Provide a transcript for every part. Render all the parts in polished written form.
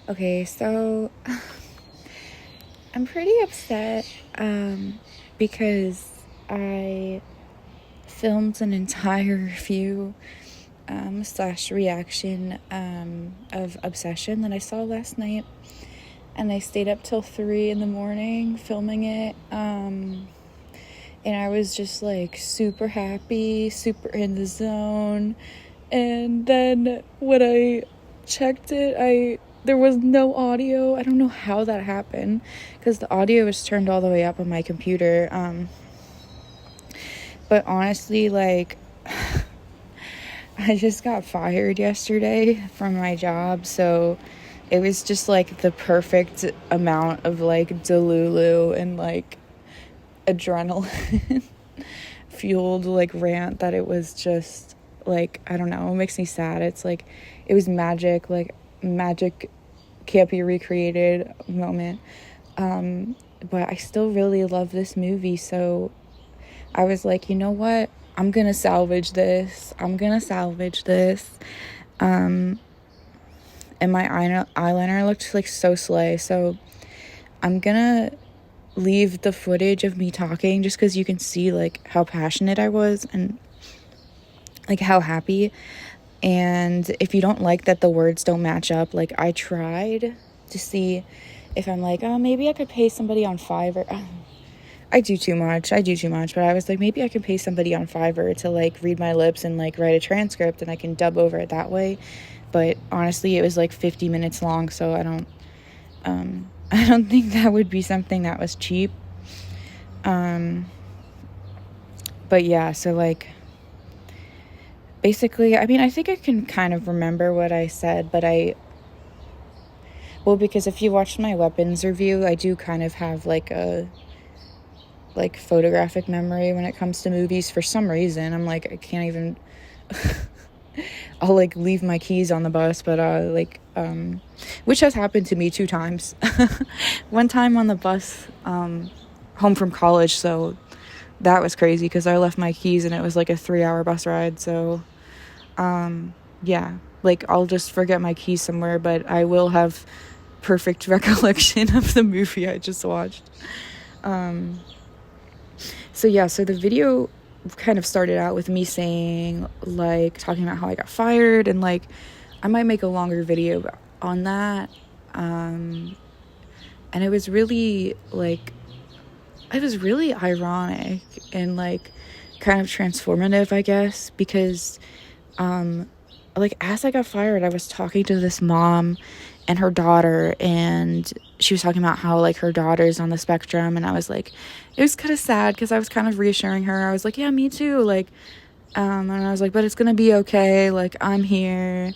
Okay, so I'm pretty upset because I filmed an entire review slash reaction of Obsession that I saw last night, and I stayed up till 3 in the morning filming it, and I was just like super happy, super in the zone, and then when I checked it, there was no audio. I don't know how that happened, because the audio was turned all the way up on my computer, but honestly, like, I just got fired yesterday from my job, so it was just like the perfect amount of like delulu and like adrenaline fueled like rant that it was just like, I don't know, it makes me sad. It's like it was magic, like magic can't be recreated moment. But I still really love this movie, so I was like, you know what, I'm gonna salvage this. And my eyeliner looked like so slay, so I'm gonna leave the footage of me talking just because you can see like how passionate I was and like how happy. And if you don't like that the words don't match up, like I tried to see if I'm like, oh, maybe I could pay somebody on Fiverr. I do too much, but I was like, maybe I could pay somebody on Fiverr to like read my lips and like write a transcript and I can dub over it that way. But honestly, it was like 50 minutes long, so I don't think that would be something that was cheap. But yeah, so like basically, I mean, I think I can kind of remember what I said, but because if you watched my weapons review, I do kind of have like a like photographic memory when it comes to movies for some reason. I'm like, I can't even I'll like leave my keys on the bus, but which has happened to me 2 times. One time on the bus home from college, so that was crazy because I left my keys and it was like a 3-hour bus ride. So yeah, like I'll just forget my keys somewhere, but I will have perfect recollection of the movie I just watched. So yeah, so the video kind of started out with me saying, like, talking about how I got fired, and like I might make a longer video on that. And it was really ironic and like kind of transformative, I guess, because like as I got fired, I was talking to this mom and her daughter, and she was talking about how like her daughter's on the spectrum, and I was like, it was kind of sad because I was kind of reassuring her. I was like, yeah, me too, like and I was like, but it's gonna be okay, like I'm here,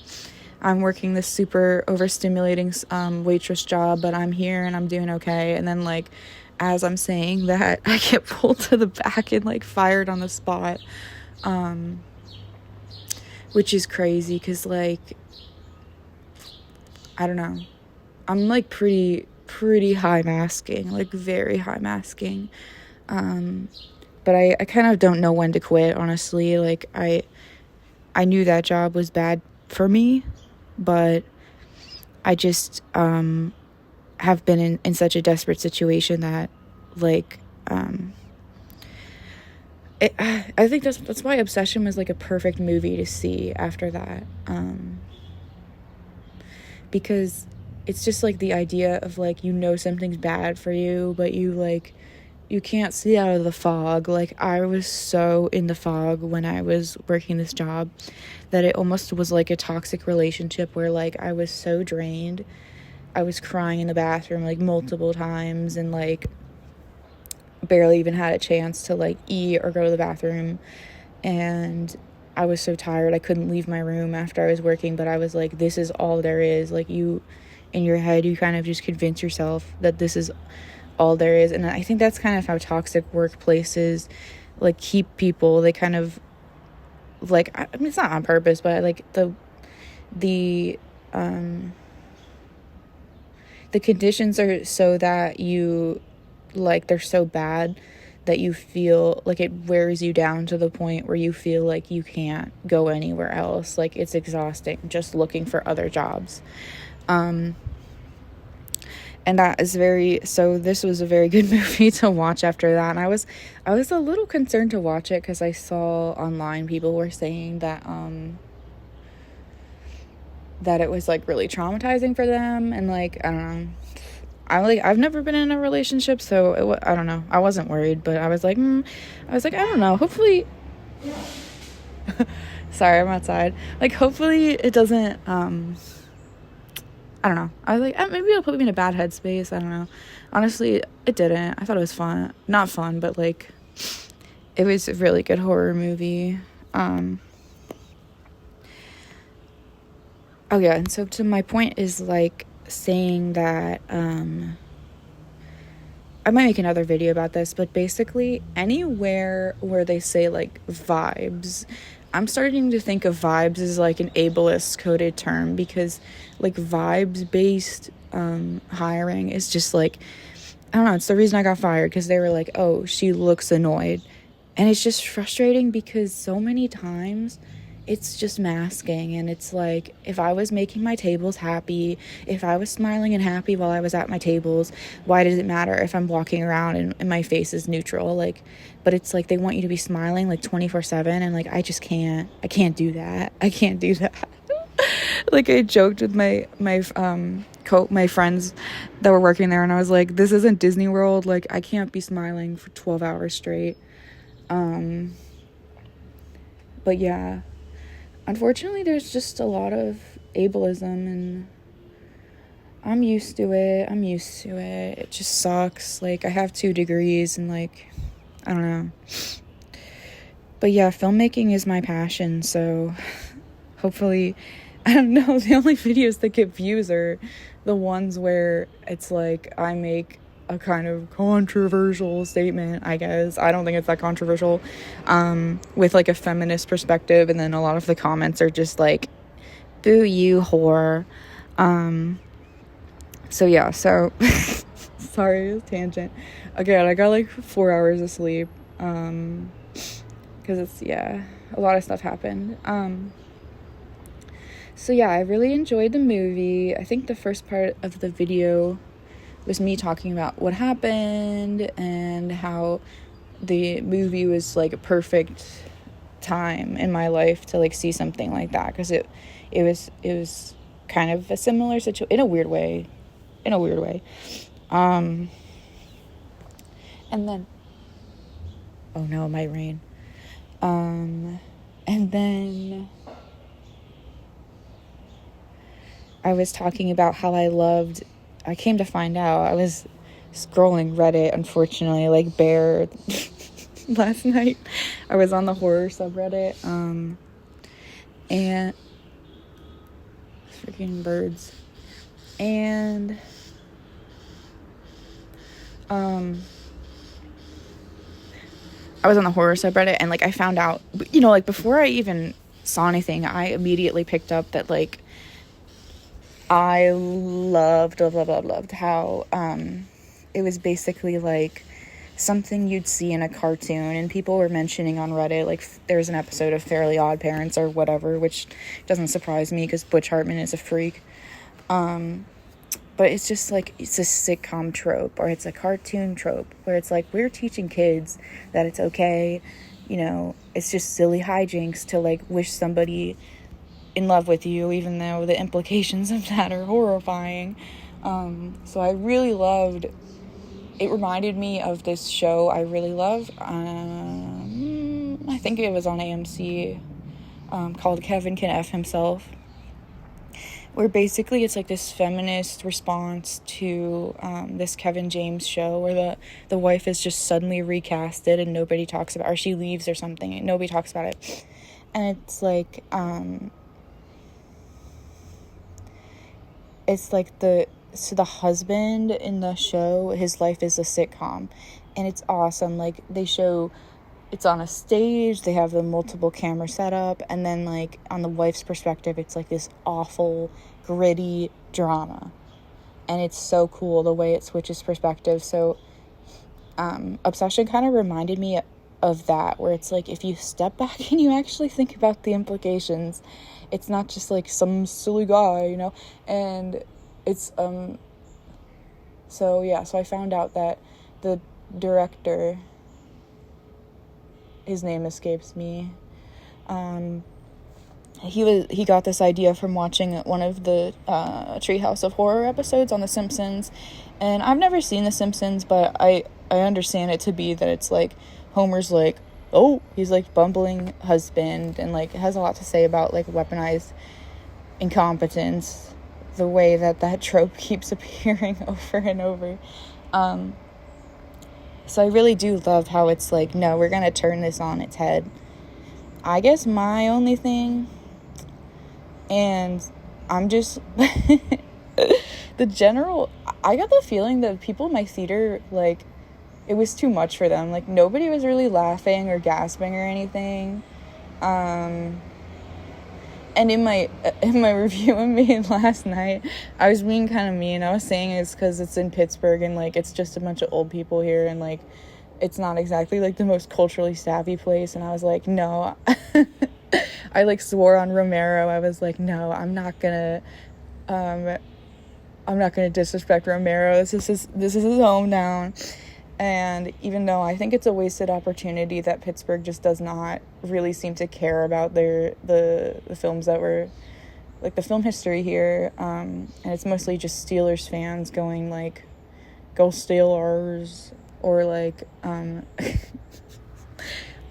I'm working this super overstimulating waitress job, but I'm here and I'm doing okay. And then like as I'm saying that, I get pulled to the back and like fired on the spot, which is crazy because like I don't know, I'm like pretty high masking, like very high masking, but I kind of don't know when to quit, honestly. Like I knew that job was bad for me, but I just have been in such a desperate situation that like I think that's why Obsession was like a perfect movie to see after that, because it's just like the idea of like, you know, something's bad for you, but you can't see out of the fog. Like I was so in the fog when I was working this job that it almost was like a toxic relationship where like I was so drained. I was crying in the bathroom like multiple times and like barely even had a chance to like eat or go to the bathroom, and I was so tired I couldn't leave my room after I was working, but I was like, this is all there is. Like you, in your head, you kind of just convince yourself that this is all there is. And I think that's kind of how toxic workplaces like keep people. They kind of like, I mean, it's not on purpose, but like the conditions are so that you like, they're so bad that you feel like it wears you down to the point where you feel like you can't go anywhere else. Like it's exhausting just looking for other jobs. And that is this was a very good movie to watch after that. And I was a little concerned to watch it because I saw online people were saying that that it was like really traumatizing for them, and like I don't know, I've never been in a relationship, so I don't know, I wasn't worried, but I was like I don't know, hopefully sorry, I'm outside, like hopefully it doesn't I don't know, I was like maybe it'll put me in a bad headspace, I don't know. Honestly, it didn't. I thought it was not fun, but like it was a really good horror movie. Oh yeah, and so to my point is like saying that I might make another video about this, but basically anywhere where they say like vibes, I'm starting to think of vibes as like an ableist coded term, because like vibes based hiring is just like, I don't know, it's the reason I got fired, because they were like, oh, she looks annoyed. And it's just frustrating because so many times it's just masking, and it's like, if I was making my tables happy, if I was smiling and happy while I was at my tables, why does it matter if I'm walking around and my face is neutral? Like, but it's like they want you to be smiling like 24/7, and like I can't do that. Like I joked with my friends that were working there, and I was like, this isn't Disney World, like I can't be smiling for 12 hours straight. But yeah, unfortunately, there's just a lot of ableism, and I'm used to it. It just sucks. Like, I have 2 degrees, and, like, I don't know. But yeah, filmmaking is my passion, so hopefully, I don't know, the only videos that get views are the ones where it's like I make a kind of controversial statement, I guess. I don't think it's that controversial, with like a feminist perspective, and then a lot of the comments are just like, boo you whore. So yeah, sorry, tangent. Again, I got like 4 hours of sleep, because it's, yeah, a lot of stuff happened. So yeah, I really enjoyed the movie. I think the first part of the video was me talking about what happened and how the movie was like a perfect time in my life to like see something like that, because it was kind of a similar situation in a weird way. And then, oh no, it might rain. And then I was talking about how I came to find out, I was scrolling Reddit, unfortunately, like Bear, last night. I was on the horror subreddit, and freaking birds, and I was on the horror subreddit, and like I found out, you know, like before I even saw anything, I immediately picked up that like I loved how it was basically like something you'd see in a cartoon, and people were mentioning on Reddit, like there's an episode of Fairly Odd Parents or whatever, which doesn't surprise me because Butch Hartman is a freak. But it's just like, it's a sitcom trope, or it's a cartoon trope, where it's like, we're teaching kids that it's okay, you know, it's just silly hijinks to like wish somebody in love with you, even though the implications of that are horrifying. So I really loved, it reminded me of this show I really love, I think it was on AMC, called Kevin Can F Himself, where basically it's like this feminist response to this Kevin James show, where the wife is just suddenly recasted and nobody talks about, or she leaves or something and nobody talks about it. And it's like the husband in the show, his life is a sitcom, and it's awesome. Like, they show it's on a stage, they have the multiple camera setup, and then like on the wife's perspective, it's like this awful, gritty drama, and it's so cool the way it switches perspective. So Obsession kind of reminded me of that, where it's like, if you step back and you actually think about the implications, it's not just like some silly guy, you know. And it's So I found out that the director, his name escapes me, he got this idea from watching one of the Treehouse of Horror episodes on The Simpsons, and I've never seen The Simpsons, but I understand it to be that it's like Homer's like, oh, he's like bumbling husband, and like has a lot to say about like weaponized incompetence, the way that trope keeps appearing over and over. So I really do love how it's like, no, we're gonna turn this on its head. I guess my only thing, and I'm just I got the feeling that people in my theater, like, it was too much for them. Like, nobody was really laughing or gasping or anything. And in my review I made last night, I was being kind of mean. I was saying it's because it's in Pittsburgh and, like, it's just a bunch of old people here, and, like, it's not exactly, like, the most culturally savvy place. And I was like, no. I, like, swore on Romero. I was like, no, I'm not gonna disrespect Romero. This is his hometown. And even though I think it's a wasted opportunity that Pittsburgh just does not really seem to care about the films that were, like, the film history here, and it's mostly just Steelers fans going, like, go Steelers, or, like,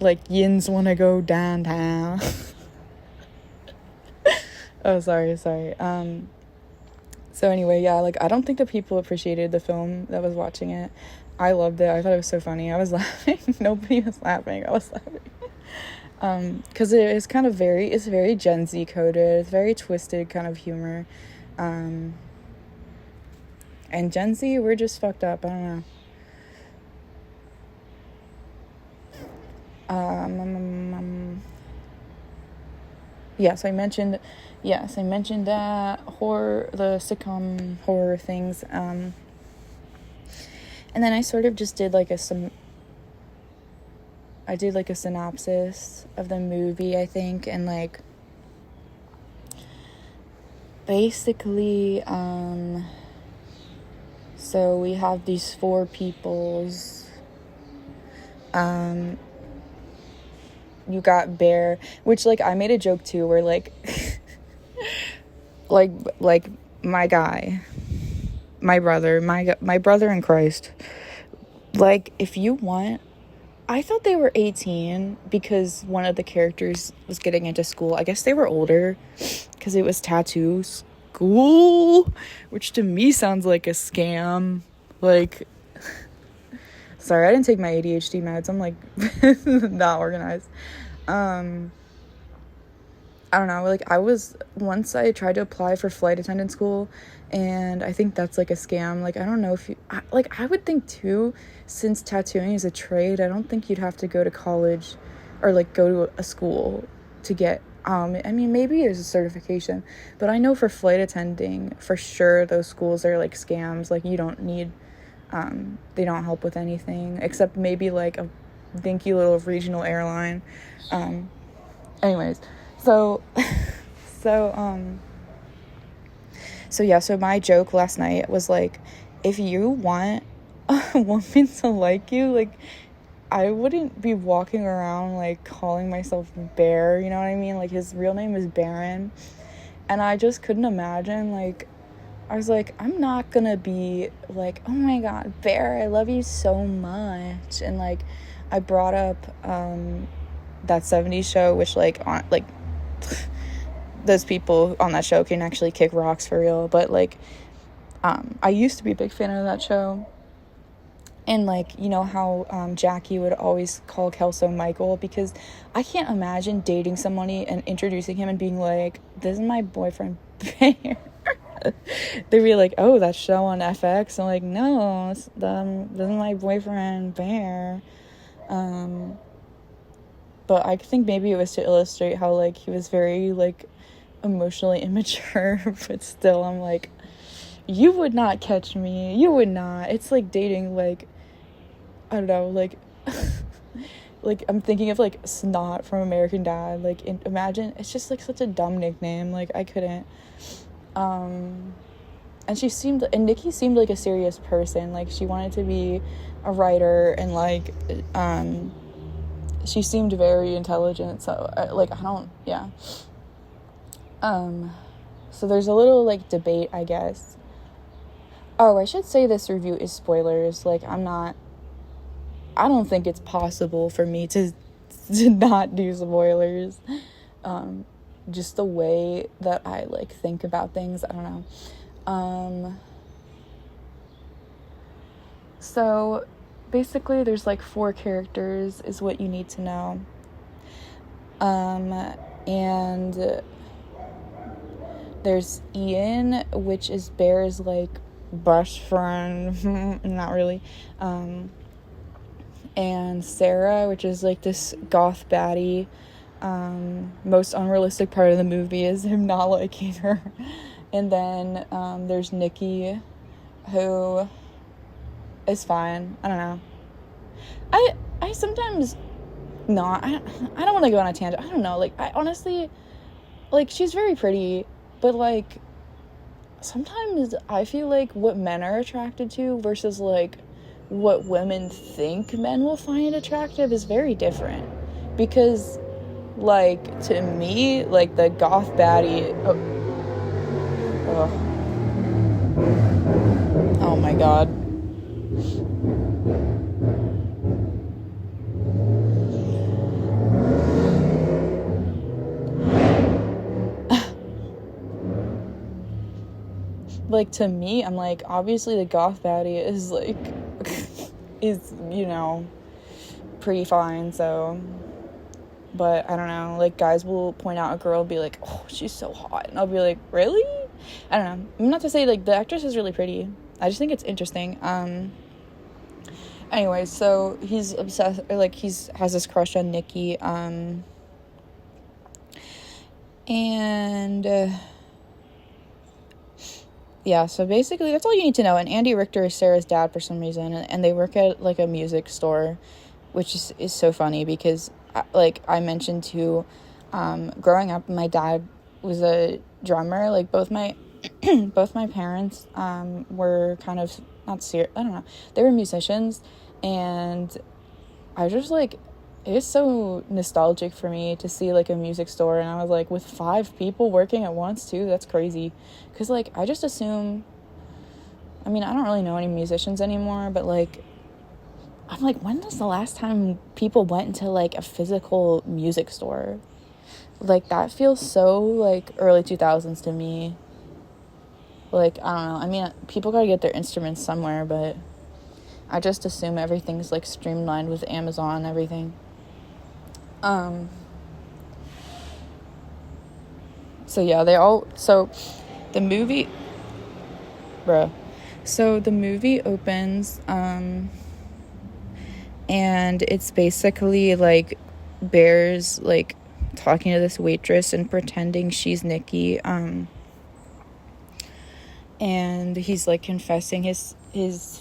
like, Yins want to go downtown. Oh, sorry. So anyway, yeah, like, I don't think that people appreciated the film that was watching it. I loved it. I thought it was so funny. I was laughing. Nobody was laughing. I was laughing. Because it's kind of it's very Gen Z coded. It's very twisted kind of humor. And Gen Z, we're just fucked up. I don't know. Yes, I mentioned that horror, the sitcom horror things. And then I sort of just did like a synopsis of the movie, I think, and like basically so we have these four peoples. You got Bear, which, like, I made a joke too, where like like my guy, my brother in Christ, like, if you want, I thought they were 18 because one of the characters was getting into school. I guess they were older because it was tattoo school, which to me sounds like a scam. Like, sorry, I didn't take my ADHD meds. I'm like not organized. I don't know, like, once I tried to apply for flight attendant school, and I think that's, like, a scam. Like, I don't know if I would think, too, since tattooing is a trade, I don't think you'd have to go to college or, like, go to a school to get, I mean, maybe there's a certification, but I know for flight attending, for sure, those schools are, like, scams. Like, you don't need, they don't help with anything, except maybe, like, a dinky little regional airline. Anyways. So my joke last night was, like, if you want a woman to like you, like, I wouldn't be walking around, like, calling myself Bear, you know what I mean? Like, his real name is Baron, and I just couldn't imagine, like, I was like, I'm not gonna be like, oh my god, Bear, I love you so much, and, like, I brought up, that 70s show, which, like, on, like, those people on that show can actually kick rocks for real, but, like, I used to be a big fan of that show, and, like, you know how, Jackie would always call Kelso Michael, because I can't imagine dating somebody and introducing him and being like, this is my boyfriend, Bear. They'd be like, oh, that show on FX, I'm like, no, this is my boyfriend, Bear. But I think maybe it was to illustrate how, like, he was very, like, emotionally immature, but still, I'm like, you would not catch me. You would not. It's like dating, like, I don't know, like, like, I'm thinking of, like, Snot from American Dad. Like, imagine, it's just, like, such a dumb nickname. Like, I couldn't. and Nikki seemed like a serious person. Like, she wanted to be a writer, and like she seemed very intelligent, so so there's a little like debate, I guess. Oh, I should say this review is spoilers. Like, I don't think it's possible for me to not do spoilers. Just the way that I like think about things, I don't know. So basically there's like 4 characters is what you need to know. And there's Ian, which is Bear's like best friend, not really. And Sarah, which is like this goth baddie. Most unrealistic part of the movie is him not liking her. And then there's Nikki, who is fine. I don't know. I sometimes not. I don't want to go on a tangent. I don't know. Like, I honestly, like, she's very pretty, but like sometimes I feel like what men are attracted to versus like what women think men will find attractive is very different. Because like, to me, like, the goth baddie, oh my god. Like, to me, I'm like, obviously the goth baddie is like is, you know, pretty fine, so. But I don't know, like, guys will point out a girl and be like, oh, she's so hot, and I'll be like, really? I don't know. Not to say, like, the actress is really pretty. I just think it's interesting. Anyway, so he's obsessed, or like, has this crush on Nikki, yeah, so basically that's all you need to know. And Andy Richter is Sarah's dad for some reason, and they work at like a music store, which is so funny because, like, I mentioned too, growing up, my dad was a drummer. Like, both my parents were kind of I don't know, they were musicians, and I just like, it's so nostalgic for me to see like a music store, and I was like, with 5 people working at once too, that's crazy. Because like, I just assume, I mean, I don't really know any musicians anymore, but like, I'm like, when was the last time people went into like a physical music store? Like, that feels so like early 2000s to me. Like, I don't know, I mean, people gotta get their instruments somewhere, but I just assume everything's like streamlined with Amazon and everything. So yeah, the movie opens, and it's basically like Bear's like talking to this waitress and pretending she's Nikki, and he's like confessing his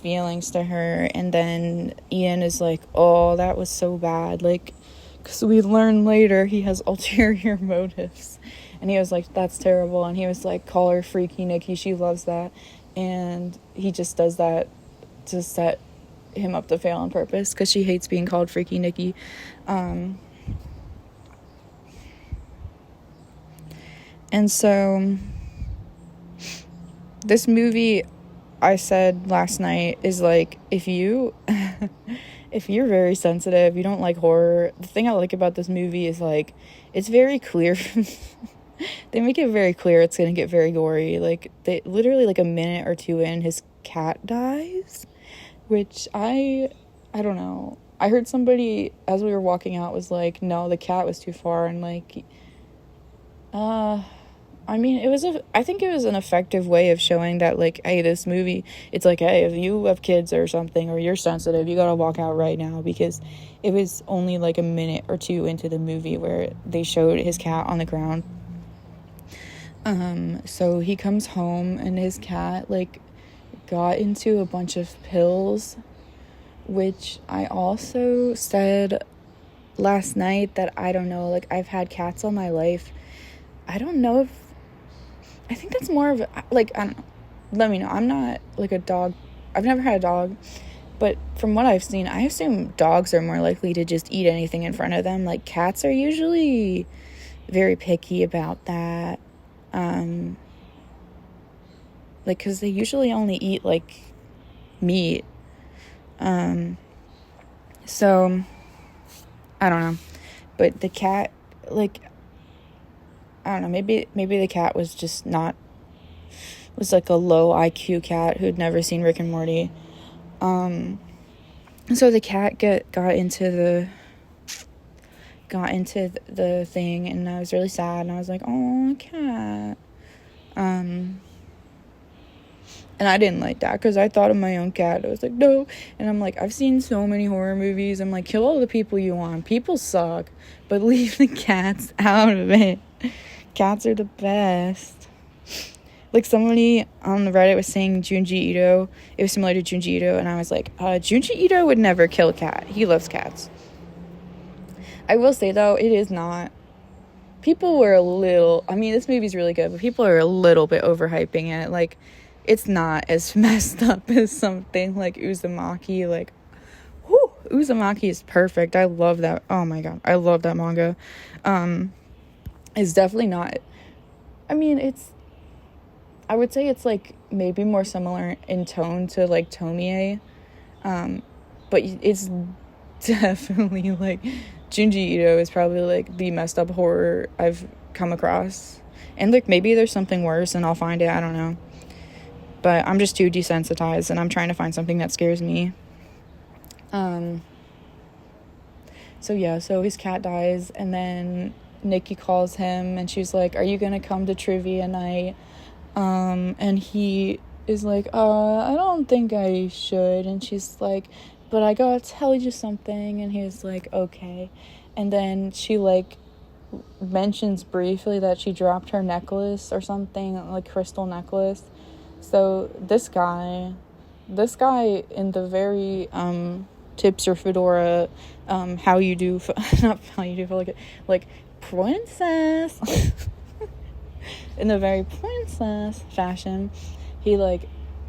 feelings to her, and then Ian is like, oh, that was so bad, like, because we learn later he has ulterior motives. And he was like, that's terrible. And he was like, call her Freaky Nikki, she loves that. And he just does that to set him up to fail on purpose, because she hates being called Freaky Nikki. And so this movie, I said last night, is like, if you're very sensitive, you don't like horror, the thing I like about this movie is like, it's very clear. They make it very clear it's gonna get very gory. Like, they literally, like, a minute or 2 in, his cat dies, which I don't know. I heard somebody as we were walking out was like, no, the cat was too far, and like, I mean, I think it was an effective way of showing that, like, hey, this movie, it's like, hey, if you have kids or something, or you're sensitive, you gotta walk out right now, because it was only like a minute or 2 into the movie where they showed his cat on the ground. So he comes home, and his cat, like, got into a bunch of pills, which I also said last night that I don't know, like, I've had cats all my life. I don't know if, I think that's more of, like, I don't know. let me know. I'm not like a dog. I've never had a dog, but from what I've seen, I assume dogs are more likely to just eat anything in front of them. Like, cats are usually very picky about that. Like, because they usually only eat, like, meat. So, I don't know. But the cat, like, I don't know, maybe the cat was just not, was like a low IQ cat who'd never seen Rick and Morty. So the cat got into the thing, and I was really sad, and I was like, oh, cat. And I didn't like that, because I thought of my own cat. I was like, no. And I'm like, I've seen so many horror movies. I'm like, kill all the people you want. People suck, but leave the cats out of it. Cats are the best. Like, somebody on the Reddit was saying Junji Ito, it was similar to Junji Ito, and I was like, Junji Ito would never kill a cat. He loves cats. I will say, though, it is not. People were a little, I mean, this movie's really good, but people are a little bit overhyping it. Like, it's not as messed up as something like Uzumaki. Like, whew, Uzumaki is perfect. I love that. Oh my god, I love that manga. It's definitely not, I mean, I would say it's like maybe more similar in tone to like Tomie, but it's definitely like Junji Ito is probably like the messed up horror I've come across, and like maybe there's something worse and I'll find it. I don't know, but I'm just too desensitized, and I'm trying to find something that scares me. So yeah, so his cat dies, and then Nikki calls him, and she's like, are you gonna come to trivia night? And he is like, I don't think I should. And she's like, but I gotta tell you something. And he's like, okay. And then she like mentions briefly that she dropped her necklace or something, like crystal necklace. So this guy in the very tips or fedora how you do not how you do like princess in the very princess fashion, he like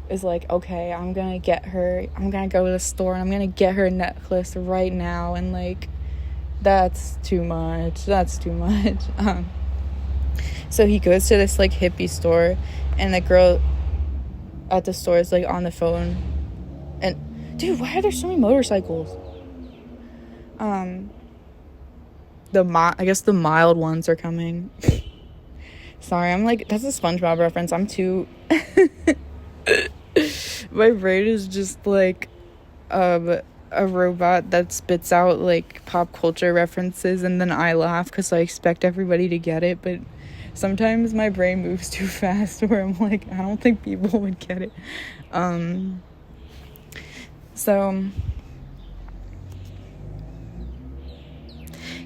is like, okay, I'm gonna go to the store and I'm gonna get her necklace right now. And like, that's too much. So he goes to this like hippie store, and the girl at the store is like on the phone, and dude, why are there so many motorcycles? I guess the mild ones are coming. Sorry, I'm like, that's a SpongeBob reference. I'm too my brain is just like a robot that spits out like pop culture references, and then I laugh because I expect everybody to get it, but sometimes my brain moves too fast where I'm like, I don't think people would get it. So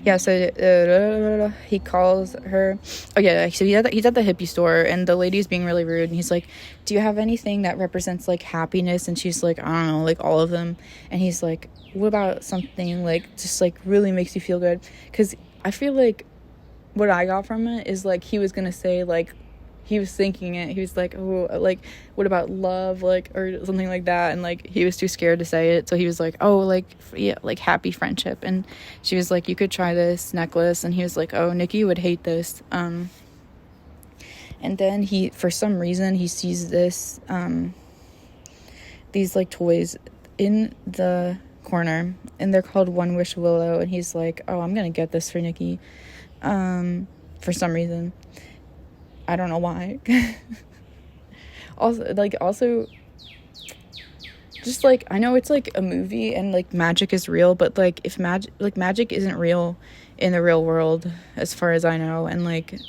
yeah, so he calls her. Oh yeah, so he's at the hippie store, and the lady's being really rude, and he's like, do you have anything that represents like happiness? And she's like, I don't know, like all of them. And he's like, what about something like just like really makes you feel good? Because I feel like what I got from it is like he was gonna say, like, he was thinking it, he was like, oh, like, what about love, like, or something like that, and like he was too scared to say it, so he was like, oh, like, yeah, like happy friendship. And she was like, you could try this necklace, and he was like, oh, Nikki would hate this. And then he, for some reason, he sees this these like toys in the corner, and they're called One Wish Willow, and he's like, oh, I'm gonna get this for Nikki. For some reason, I don't know why. also just like, I know it's like a movie and like magic is real, but like if magic isn't real in the real world as far as I know, and like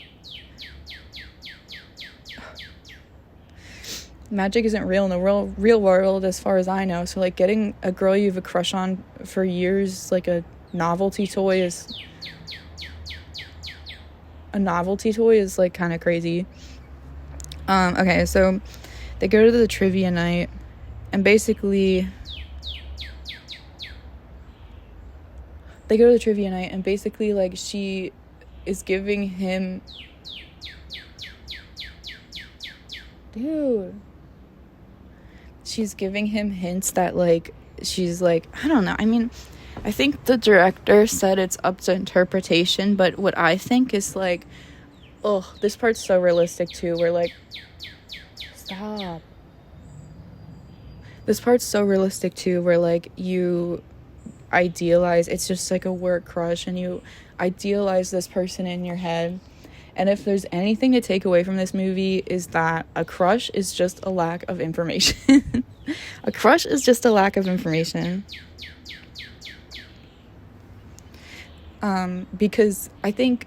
magic isn't real in the real world as far as I know, so like getting a girl you have a crush on for years like a novelty toy is like kind of crazy. Okay, so they go to the trivia night, and basically like she is giving him, dude, she's giving him hints that, like, she's like, I don't know, I mean, I think the director said it's up to interpretation, but what I think is, like, oh, this part's so realistic too, where, like, stop. This part's so realistic too, where, like, you idealize, it's just like a work crush, and you idealize this person in your head. And if there's anything to take away from this movie, is that a crush is just a lack of information. A crush is just a lack of information. Because I think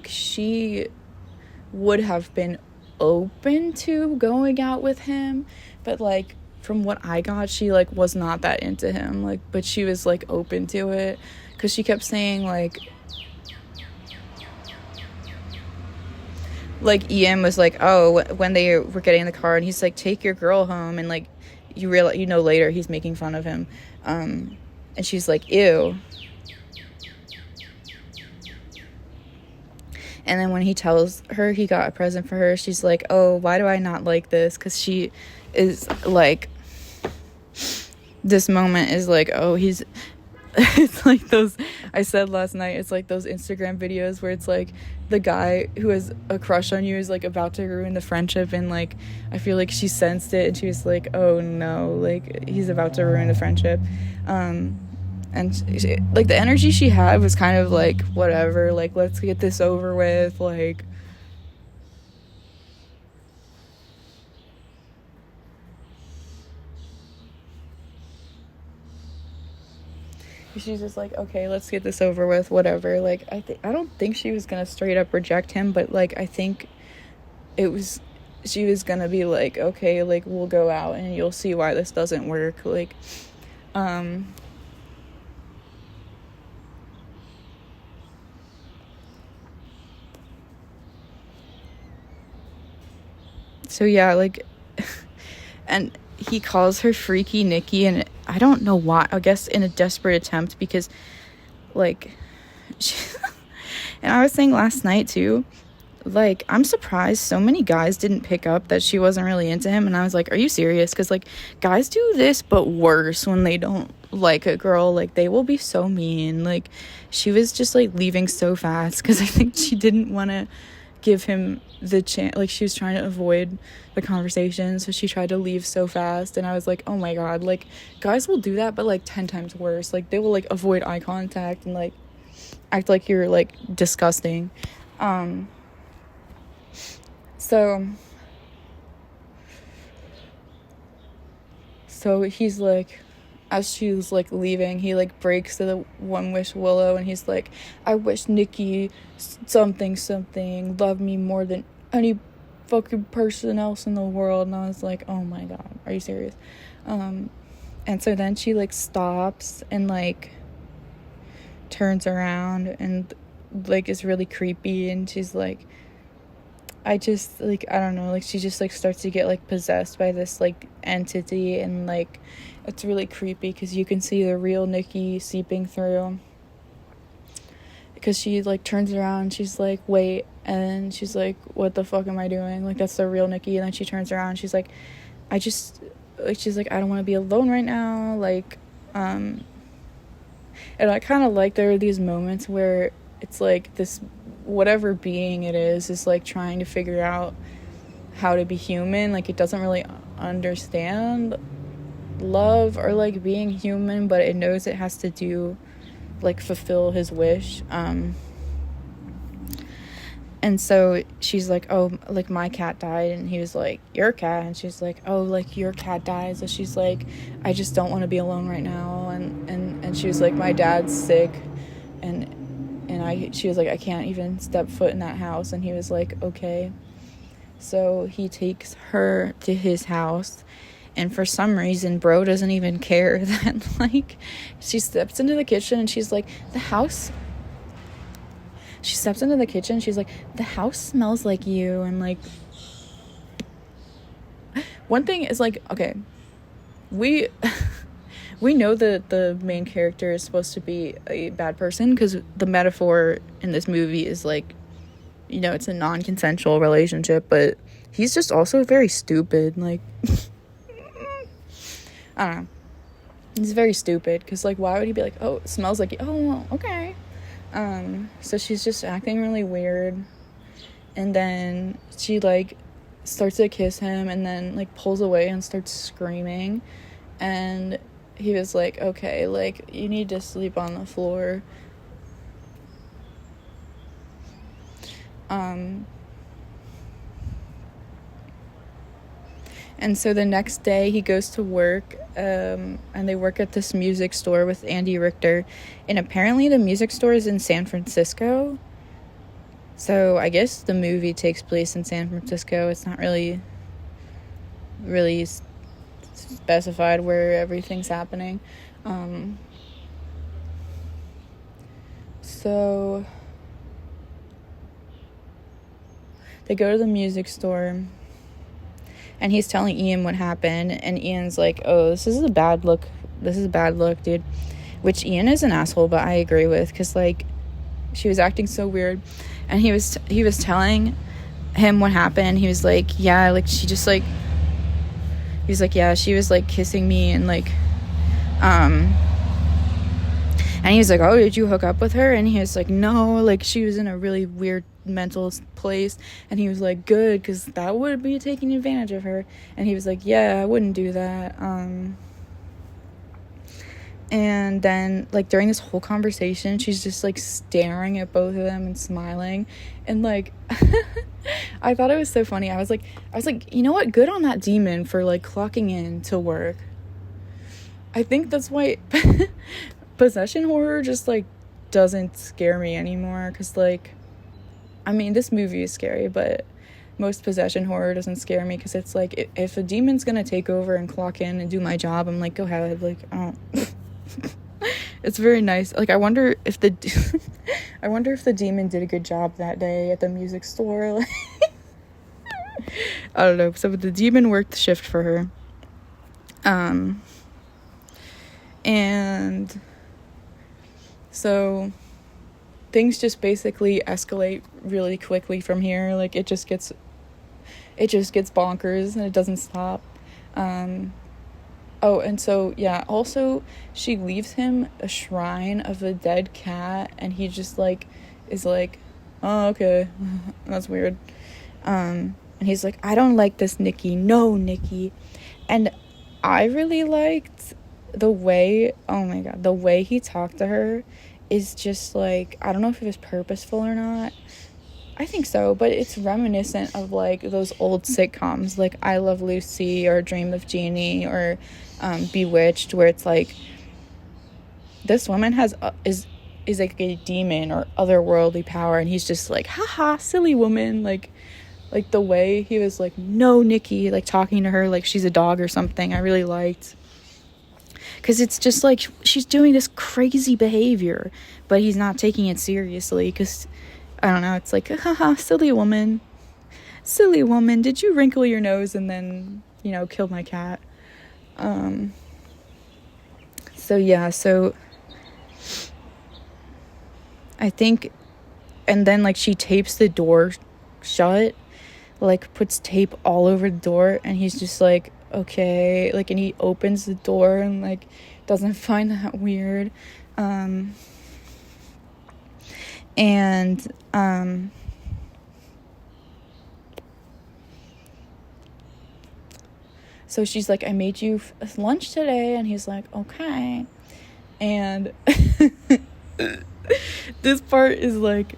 she would have been open to going out with him, but, like, from what I got, she, like, was not that into him, like, but she was, like, open to it, because she kept saying, like, Ian was like, oh, when they were getting in the car, and he's like, take your girl home, and, like, you realize, you know, later he's making fun of him, and she's like, ew. And then when he tells her he got a present for her, she's like, oh, why do I not like this? Because she is, like, this moment is like, oh, he's, it's like those, I said last night, it's like those Instagram videos where it's like the guy who has a crush on you is, like, about to ruin the friendship, and, like, I feel like she sensed it, and she was like, oh no, like, he's about to ruin the friendship. And she, like, the energy she had was kind of like, whatever, like, let's get this over with, like, she's just like, okay, let's get this over with, whatever. Like, I don't think she was gonna straight up reject him, but, like, I think she was gonna be like, okay, like, we'll go out and you'll see why this doesn't work, like, so yeah, like, and he calls her Freaky Nikki, and I don't know why, I guess in a desperate attempt, because, like, and I was saying last night too, like, I'm surprised so many guys didn't pick up that she wasn't really into him, and I was like, are you serious? Because, like, guys do this but worse when they don't like a girl, like, they will be so mean. Like, she was just, like, leaving so fast because I think she didn't want to give him the chance, like, she was trying to avoid the conversation, so she tried to leave so fast, and I was like, oh my god, like, guys will do that but, like, 10 times worse. Like, they will, like, avoid eye contact and, like, act like you're, like, disgusting. So he's like, as she's, like, leaving, he, like, breaks the One Wish Willow, and he's like, I wish Nikki something loved me more than any fucking person else in the world. And I was like, oh my god, are you serious? And so then she, like, stops and, like, turns around and, like, is really creepy, and she's like, I just, like, I don't know, like, she just, like, starts to get, like, possessed by this, like, entity, and, like, it's really creepy because you can see the real Nikki seeping through, because she, like, turns around and she's like, wait, and she's like, what the fuck am I doing? Like, that's the real Nikki. And then she turns around and she's like, she's like, I don't want to be alone right now, like, and I kind of like, there are these moments where it's like this, whatever being it is like trying to figure out how to be human. Like, it doesn't really understand love or, like, being human, but it knows it has to do, like, fulfill his wish. And so she's like, oh, like, my cat died, and he was like, your cat? And she's like, oh, like, your cat died. So she's like, I just don't want to be alone right now. And she was like, my dad's sick, and she was like, I can't even step foot in that house. And he was like, okay. So he takes her to his house, and for some reason, bro doesn't even care that, like, she steps into the kitchen, and she's like, she steps into the kitchen, she's like, the house smells like you. And, like, one thing is, like, okay, we know that the main character is supposed to be a bad person, because the metaphor in this movie is, like, you know, it's a non-consensual relationship, but he's just also very stupid. Like, I don't know. It's very stupid, because, like, why would he be like, oh, it smells like you? Oh, well, okay. So she's just acting really weird, and then she, like, starts to kiss him, and then, like, pulls away and starts screaming, and he was like, okay, like, you need to sleep on the floor. And so the next day he goes to work, and they work at this music store with Andy Richter, and apparently the music store is in San Francisco. So I guess the movie takes place in San Francisco. It's not really specified where everything's happening. So they go to the music store, and he's telling Ian what happened, and Ian's like, oh, this is a bad look, dude. Which Ian is an asshole, but I agree with, because, like, she was acting so weird. And he was telling him what happened. He was like, yeah, like, she just, like, he was like, yeah, she was, like, kissing me, and, like, and he was like, oh, did you hook up with her? And he was like, no, like, she was in a really weird mental place. And he was like, good, because that would be taking advantage of her. And he was like, yeah, I wouldn't do that. And then, like, during this whole conversation, she's just, like, staring at both of them and smiling. And, like, I thought it was so funny. I was like, you know what? Good on that demon for, like, clocking in to work. I think that's why possession horror just, like, doesn't scare me anymore. Because, like, I mean, this movie is scary, but most possession horror doesn't scare me. Because it's like, if a demon's gonna take over and clock in and do my job, I'm like, go ahead. Like, I don't... It's very nice. Like, I wonder if the demon did a good job that day at the music store. Like, I don't know. So the demon worked the shift for her. And so things just basically escalate really quickly from here. Like, it just gets bonkers, and it doesn't stop. Oh, and so, yeah, also, she leaves him a shrine of a dead cat, and he just, like, is like, oh, okay, that's weird. And he's like, I don't like this, Nikki. No, Nikki. And I really liked the way, oh my god, the way he talked to her is just, like, I don't know if it was purposeful or not. I think so, but it's reminiscent of, like, those old sitcoms, like I Love Lucy or Dream of Jeannie or Bewitched, where it's like, this woman is like a demon or otherworldly power, and he's just like, haha, silly woman. Like the way he was like, no, Nikki, like, talking to her like she's a dog or something, I really liked. Because it's just like, she's doing this crazy behavior, but he's not taking it seriously, because, I don't know, it's like, haha, silly woman, did you wrinkle your nose and then, you know, kill my cat? So yeah, so I think, and then, like, she tapes the door shut, like, puts tape all over the door, and he's just like, okay, like, and he opens the door and, like, doesn't find that weird. So she's like, I made you lunch today, and he's like, okay. And this part is like,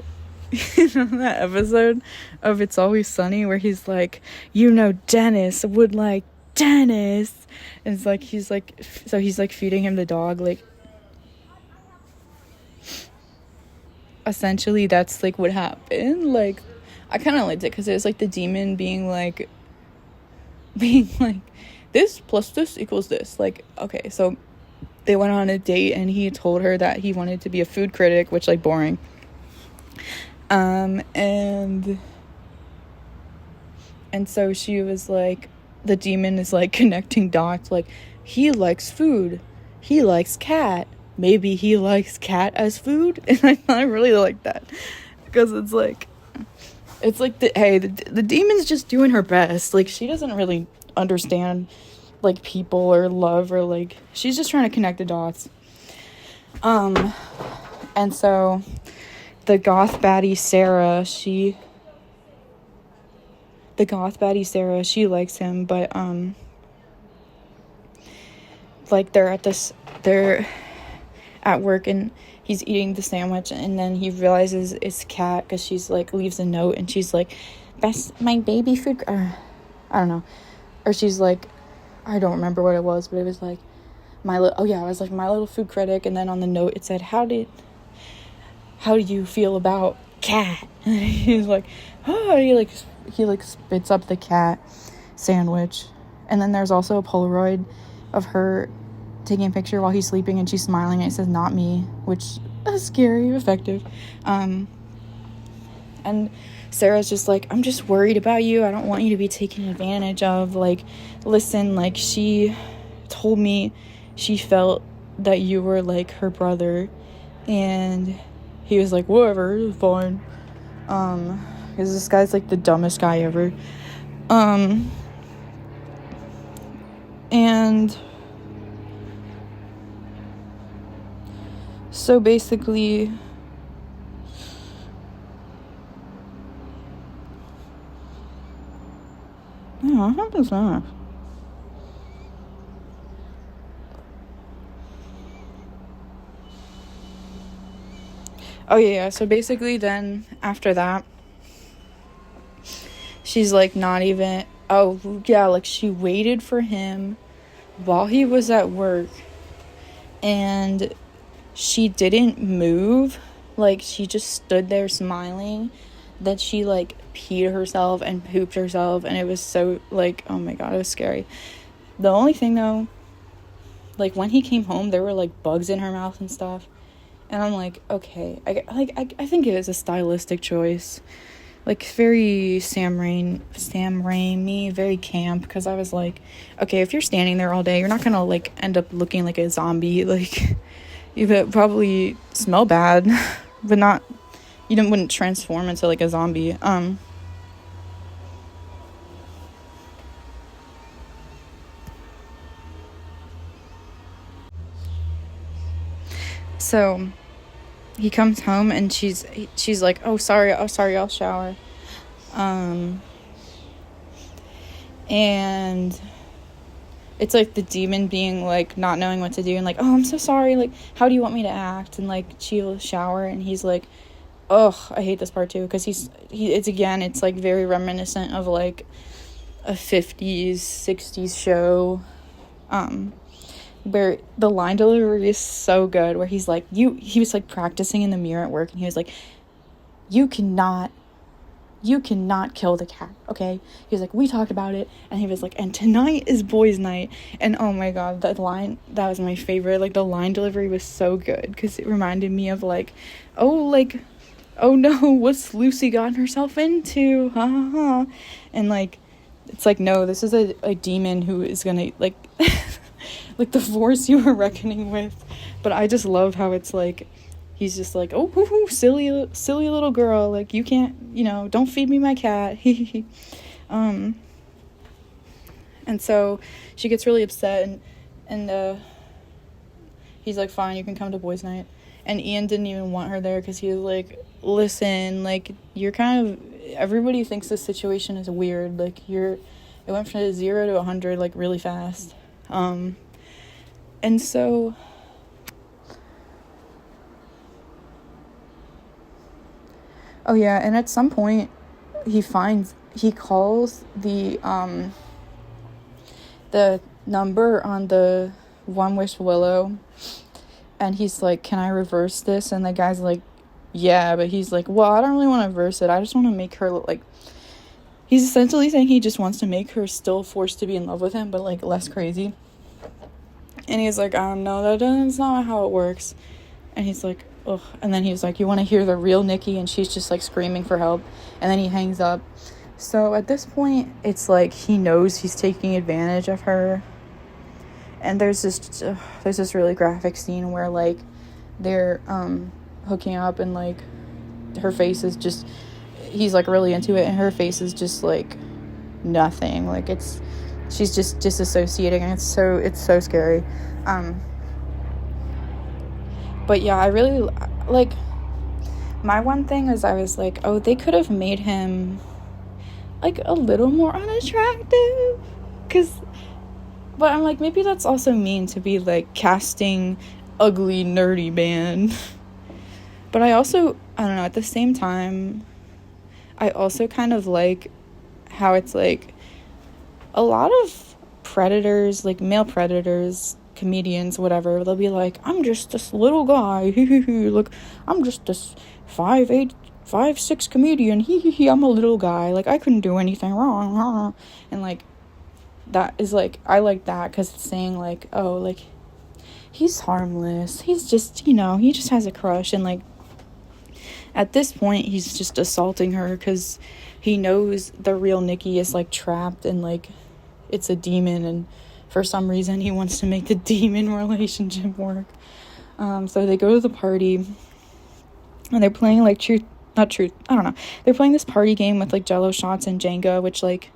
you know, that episode of It's Always Sunny where he's like, you know, Dennis would like Dennis. And it's like, he's like feeding him the dog, like, essentially that's, like, what happened. Like, I kind of liked it, because it was, like, the demon being like, this plus this equals this. Like, okay, so they went on a date, and he told her that he wanted to be a food critic, which, like, boring. And so she was like, the demon is, like, connecting dots, like, he likes food, he likes cat, maybe he likes cat as food. And I really like that, because it's like the demon's just doing her best. Like, she doesn't really understand like people or love, or like she's just trying to connect the dots. And so the goth baddie Sarah, she likes him, but like they're at work and he's eating the sandwich, and then he realizes it's Kat, because she's like leaves a note and she's like, best my baby food, or I don't know, or she's like, I don't remember what it was, but it was like I was like, my little food critic, and then on the note it said, how do you feel about Kat? And he's like, oh, he spits up the cat sandwich. And then there's also a Polaroid of her taking a picture while he's sleeping, and she's smiling, and it says not me, which is scary, effective. And Sarah's just like, I'm just worried about you, I don't want you to be taken advantage of, like, listen, like, she told me she felt that you were like her brother. And he was like, whatever, it's fine, because this guy's like the dumbest guy ever. And so basically, yeah, what happens next? Oh yeah, so basically then after that, she's like not even, like she waited for him while he was at work, and she didn't move, like she just stood there smiling, that she like peed herself and pooped herself, and it was so like, oh my god, it was scary. The only thing though, like when he came home, there were like bugs in her mouth and stuff, and I'm like, okay, I think it was a stylistic choice, like very Sam Raimi, very camp, because I was like, okay, if you're standing there all day, you're not gonna like end up looking like a zombie, like you would probably smell bad, but wouldn't transform into like a zombie. So he comes home and she's like, oh sorry, I'll shower. And it's like the demon being like not knowing what to do, and like, oh, I'm so sorry, like how do you want me to act? And like she'll shower, and he's like, oh, I hate this part too, because it's like very reminiscent of like a 50s 60s show, where the line delivery is so good, where he's like, he was like practicing in the mirror at work, and he was like, you cannot kill the cat, okay? He was like, we talked about it, and he was like, and tonight is boys' night. And oh my god, that line, that was my favorite. Like the line delivery was so good, because it reminded me of like, oh no, what's Lucy gotten herself into, ha ha ha. And like, it's like, no, this is a demon who is gonna like like the force you are reckoning with. But I just love how it's like, he's just like, oh, silly little girl, like you can't, don't feed me my cat. And so she gets really upset, and he's like, fine, you can come to boys' night. And Ian didn't even want her there, because he was like, listen, like, you're kind of, everybody thinks this situation is weird, like it went from 0 to 100 like really fast. And so oh yeah, and at some point he calls the number on the One Wish Willow, and he's like, can I reverse this? And the guy's like, yeah, but he's like, well, I don't really want to reverse it, I just want to make her look like, he's essentially saying he just wants to make her still forced to be in love with him, but like less crazy. And he's like, I don't know, that's not how it works. And he's like, ugh. And then he was like, you want to hear the real Nikki? And she's just like screaming for help. And then he hangs up. So at this point, it's like he knows he's taking advantage of her. And there's this really graphic scene where like they're hooking up, and like her face is just, he's like really into it, and her face is just like nothing. Like she's just disassociating, and it's so scary. But yeah, I really, like, my one thing is I was like, oh, they could have made him, like, a little more unattractive, but I'm like, maybe that's also mean to be, like, casting ugly, nerdy man. But I don't know, at the same time, I also kind of like how it's, like, a lot of predators, like, male predators, comedians, whatever, they'll be like, I'm just this little guy, look, I'm just this 5'8", 5'6" comedian, I'm a little guy, like, I couldn't do anything wrong, and, like, that is, like, I like that, because it's saying, like, oh, like, he's harmless, he's just, he just has a crush, and, like, at this point, he's just assaulting her, because he knows the real Nikki is, like, trapped, and, like, it's a demon, and for some reason, he wants to make the demon relationship work. So they go to the party, and they're playing, like, I don't know. They're playing this party game with, like, Jello shots and Jenga, which, like,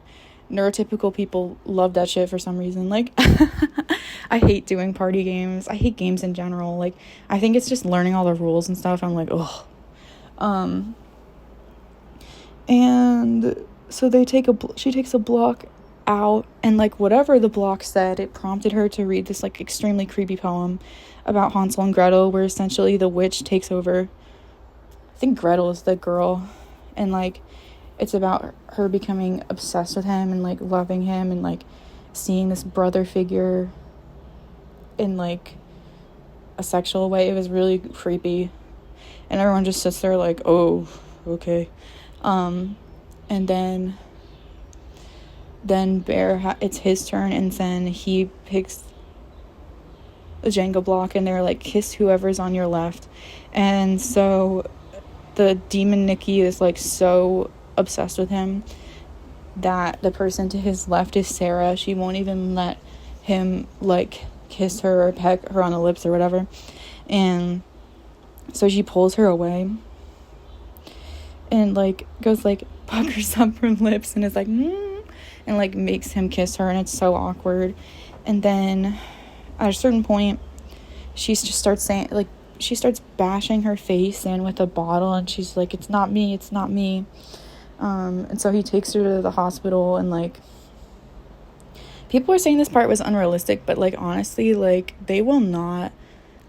neurotypical people love that shit for some reason. Like, I hate doing party games. I hate games in general. Like, I think it's just learning all the rules and stuff. I'm like, ugh. And so she takes a block out, and, like, whatever the block said, it prompted her to read this, like, extremely creepy poem about Hansel and Gretel, where essentially the witch takes over. I think Gretel is the girl, and, like, it's about her becoming obsessed with him and, like, loving him and, like, seeing this brother figure in, like, a sexual way. It was really creepy, and everyone just sits there like, oh, okay. And then Bear, it's his turn, and then he picks a Jenga block, and they're like, kiss whoever's on your left. And so the demon Nikki is, like, so obsessed with him that the person to his left is Sarah. She won't even let him, like, kiss her or peck her on the lips or whatever. And so she pulls her away and, like, goes, like, puckers up her lips and is like, and, like, makes him kiss her, and it's so awkward. And then at a certain point, she just starts saying, like, she starts bashing her face in with a bottle, and she's like, it's not me. And so he takes her to the hospital, and, like, people are saying this part was unrealistic, but, like, honestly, like, they will not,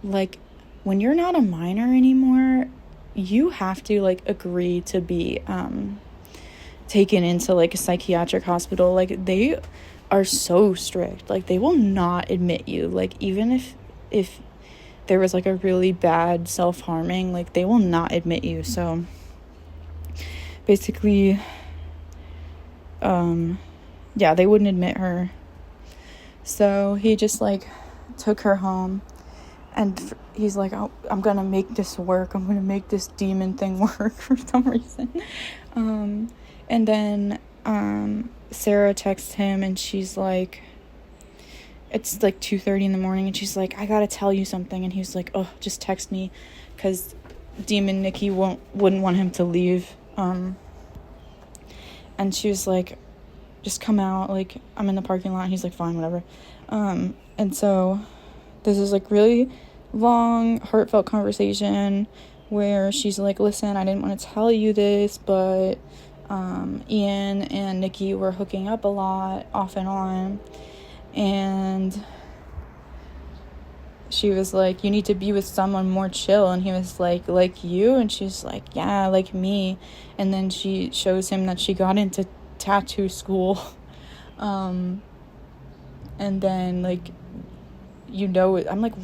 like, when you're not a minor anymore, you have to, like, agree to be taken into, like, a psychiatric hospital. Like, they are so strict. Like, they will not admit you. Like, even if there was, like, a really bad self-harming, like, they will not admit you. So basically, yeah, they wouldn't admit her. So he just, like, took her home, and he's like, oh, I'm gonna make this work. I'm gonna make this demon thing work for some reason. And then Sarah texts him, and she's like, it's like 2:30 in the morning, and she's like, I gotta tell you something. And he's like, oh, just text me, because demon Nikki wouldn't want him to leave. And she was like, just come out, like, I'm in the parking lot. And he's like, fine, whatever. And so this is, like, really long, heartfelt conversation where she's like, listen, I didn't want to tell you this, but Ian and Nikki were hooking up a lot, off and on, and she was like, you need to be with someone more chill. And he was like you? And she's like, yeah, like me. And then she shows him that she got into tattoo school. And then, like, I'm like,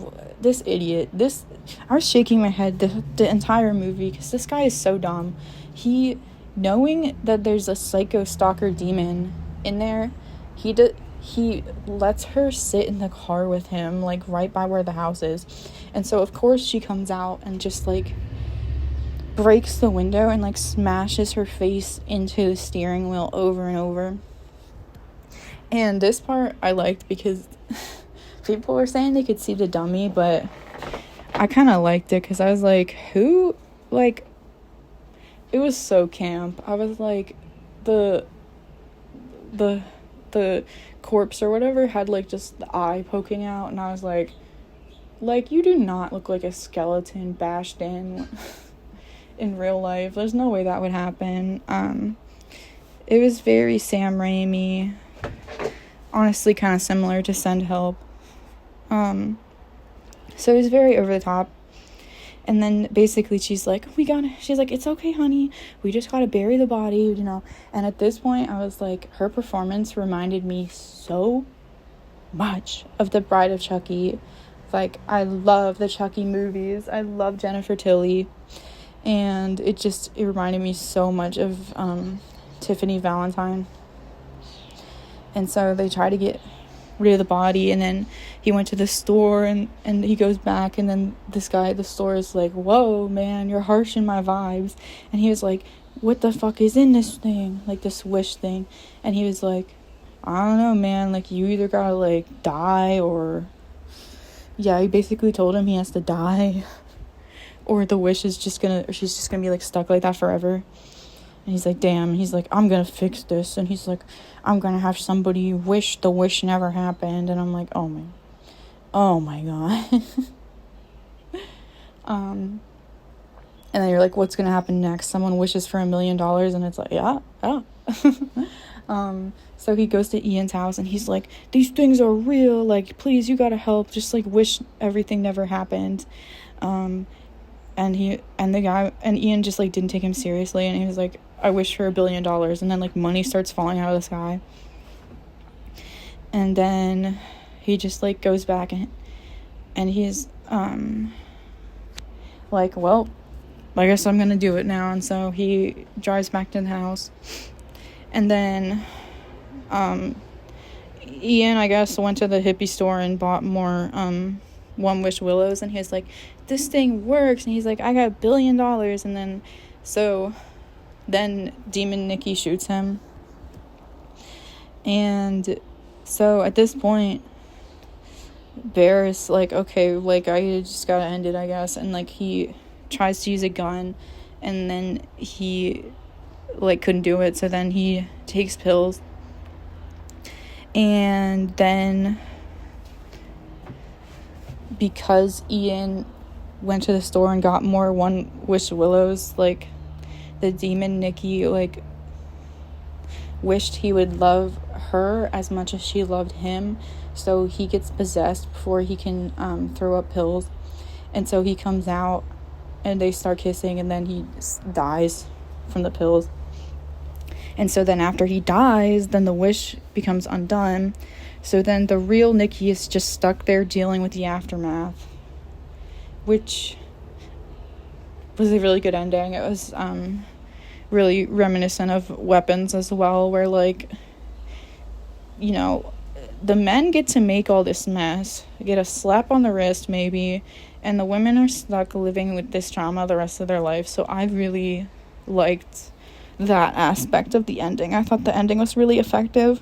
this idiot, I was shaking my head the entire movie, because this guy is so dumb. He, knowing that there's a psycho stalker demon in there, he lets her sit in the car with him, like, right by where the house is. And so, of course, she comes out and just, like, breaks the window and, like, smashes her face into the steering wheel over and over. And this part I liked, because people were saying they could see the dummy, but I kind of liked it, because I was like, who, like, it was so camp. I was like, the corpse or whatever had, like, just the eye poking out, and I was like, you do not look like a skeleton bashed in real life. There's no way that would happen. It was very Sam Raimi, honestly kind of similar to Send Help. So it was very over the top. And then basically she's like, it's okay, honey, we just gotta bury the body, you know. And at this point I was like, her performance reminded me so much of The Bride of Chucky. Like, I love the Chucky movies, I love Jennifer Tilly, and it reminded me so much of Tiffany Valentine. And so they try to get rid of the body, and then he went to the store, and he goes back, and then this guy at the store is like, whoa, man, you're harshing my vibes. And he was like, what the fuck is in this thing, like this wish thing? And he was like, I don't know, man, like, you either gotta, like, die, or yeah, he basically told him he has to die, or the wish is she's just gonna be, like, stuck like that forever. And he's like, damn, he's like, I'm gonna fix this. And he's like, I'm gonna have somebody wish the wish never happened. And I'm like, oh my god. And then you're like, what's gonna happen next? Someone wishes for $1 million, and it's like, yeah. So he goes to Ian's house, and he's like, these things are real, like, please, you gotta help, just, like, wish everything never happened. And Ian just, like, didn't take him seriously, and he was like, I wish for $1 billion, and then, like, money starts falling out of the sky. And then he just, like, goes back, and he's like, well, I guess I'm gonna do it now. And so he drives back to the house, and then Ian, I guess, went to the hippie store and bought more One Wish willows, and he was like, this thing works. And he's like, I got $1 billion. And then Demon Nikki shoots him. And so at this point, Bear is like, okay, like, I just gotta end it, I guess. And, like, he tries to use a gun, and then he, like, couldn't do it, so then he takes pills. And then, because Ian went to the store and got more One Wish willows, like, the demon Nikki, like, wished he would love her as much as she loved him, so he gets possessed before he can throw up pills. And so he comes out, and they start kissing, and then he dies from the pills. And so then after he dies, then the wish becomes undone. So then the real Nikki is just stuck there dealing with the aftermath, which was a really good ending. It was really reminiscent of Weapons as well, where, like, you know, the men get to make all this mess, get a slap on the wrist maybe, and the women are stuck living with this trauma the rest of their life. So I really liked that aspect of the ending. I thought the ending was really effective.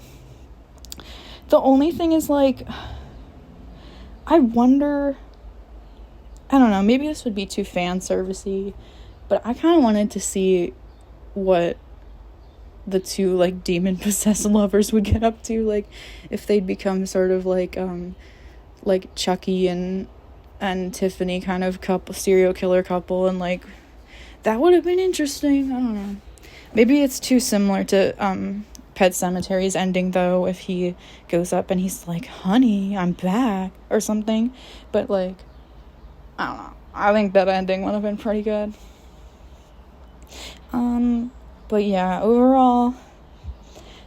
The only thing is, like, I wonder, I don't know, maybe this would be too fan servicey, but I kind of wanted to see what the two, like, demon possessed lovers would get up to, like, if they'd become sort of like Chucky and Tiffany kind of couple, serial killer couple, and, like, that would have been interesting. I don't know. Maybe it's too similar to Pet Sematari's ending, though, if he goes up and he's like, honey, I'm back, or something. But, like, I don't know. I think that ending would have been pretty good. But yeah, overall,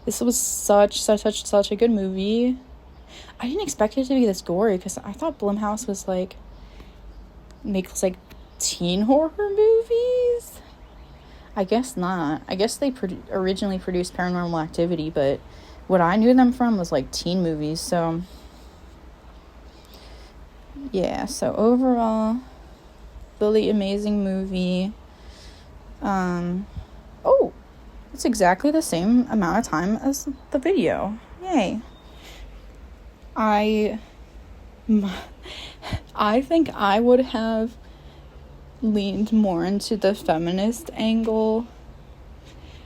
this was such a good movie. I didn't expect it to be this gory, because I thought Blumhouse was, like, makes, like, teen horror movies. I guess not. I guess they originally produced Paranormal Activity, but what I knew them from was, like, teen movies. So yeah, so overall, really amazing movie. Oh, it's exactly the same amount of time as the video. Yay. I think I would have leaned more into the feminist angle,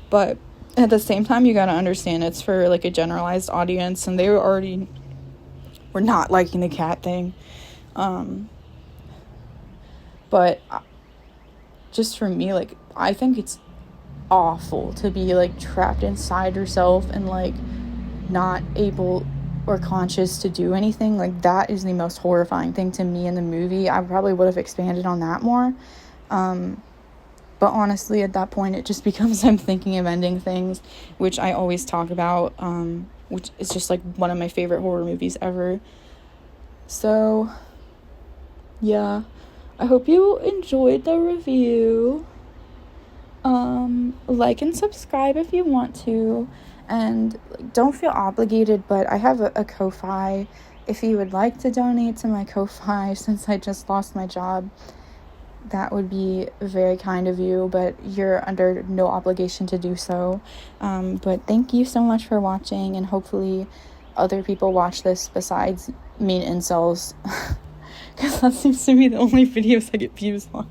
but at the same time, you gotta understand it's for, like, a generalized audience, and they were not liking the cat thing. But just for me, like, I think it's awful to be, like, trapped inside yourself and, like, not able or conscious to do anything. Like, that is the most horrifying thing to me in the movie. I probably would have expanded on that more. But honestly, at that point, it just becomes I'm thinking of ending things, which I always talk about, which is just, like, one of my favorite horror movies ever. So, yeah. I hope you enjoyed the review. Like and subscribe if you want to. And don't feel obligated, but I have a Ko-Fi. If you would like to donate to my Ko-Fi, since I just lost my job, that would be very kind of you, but you're under no obligation to do so. But thank you so much for watching, and hopefully other people watch this besides mean incels, because that seems to be the only videos I get views on.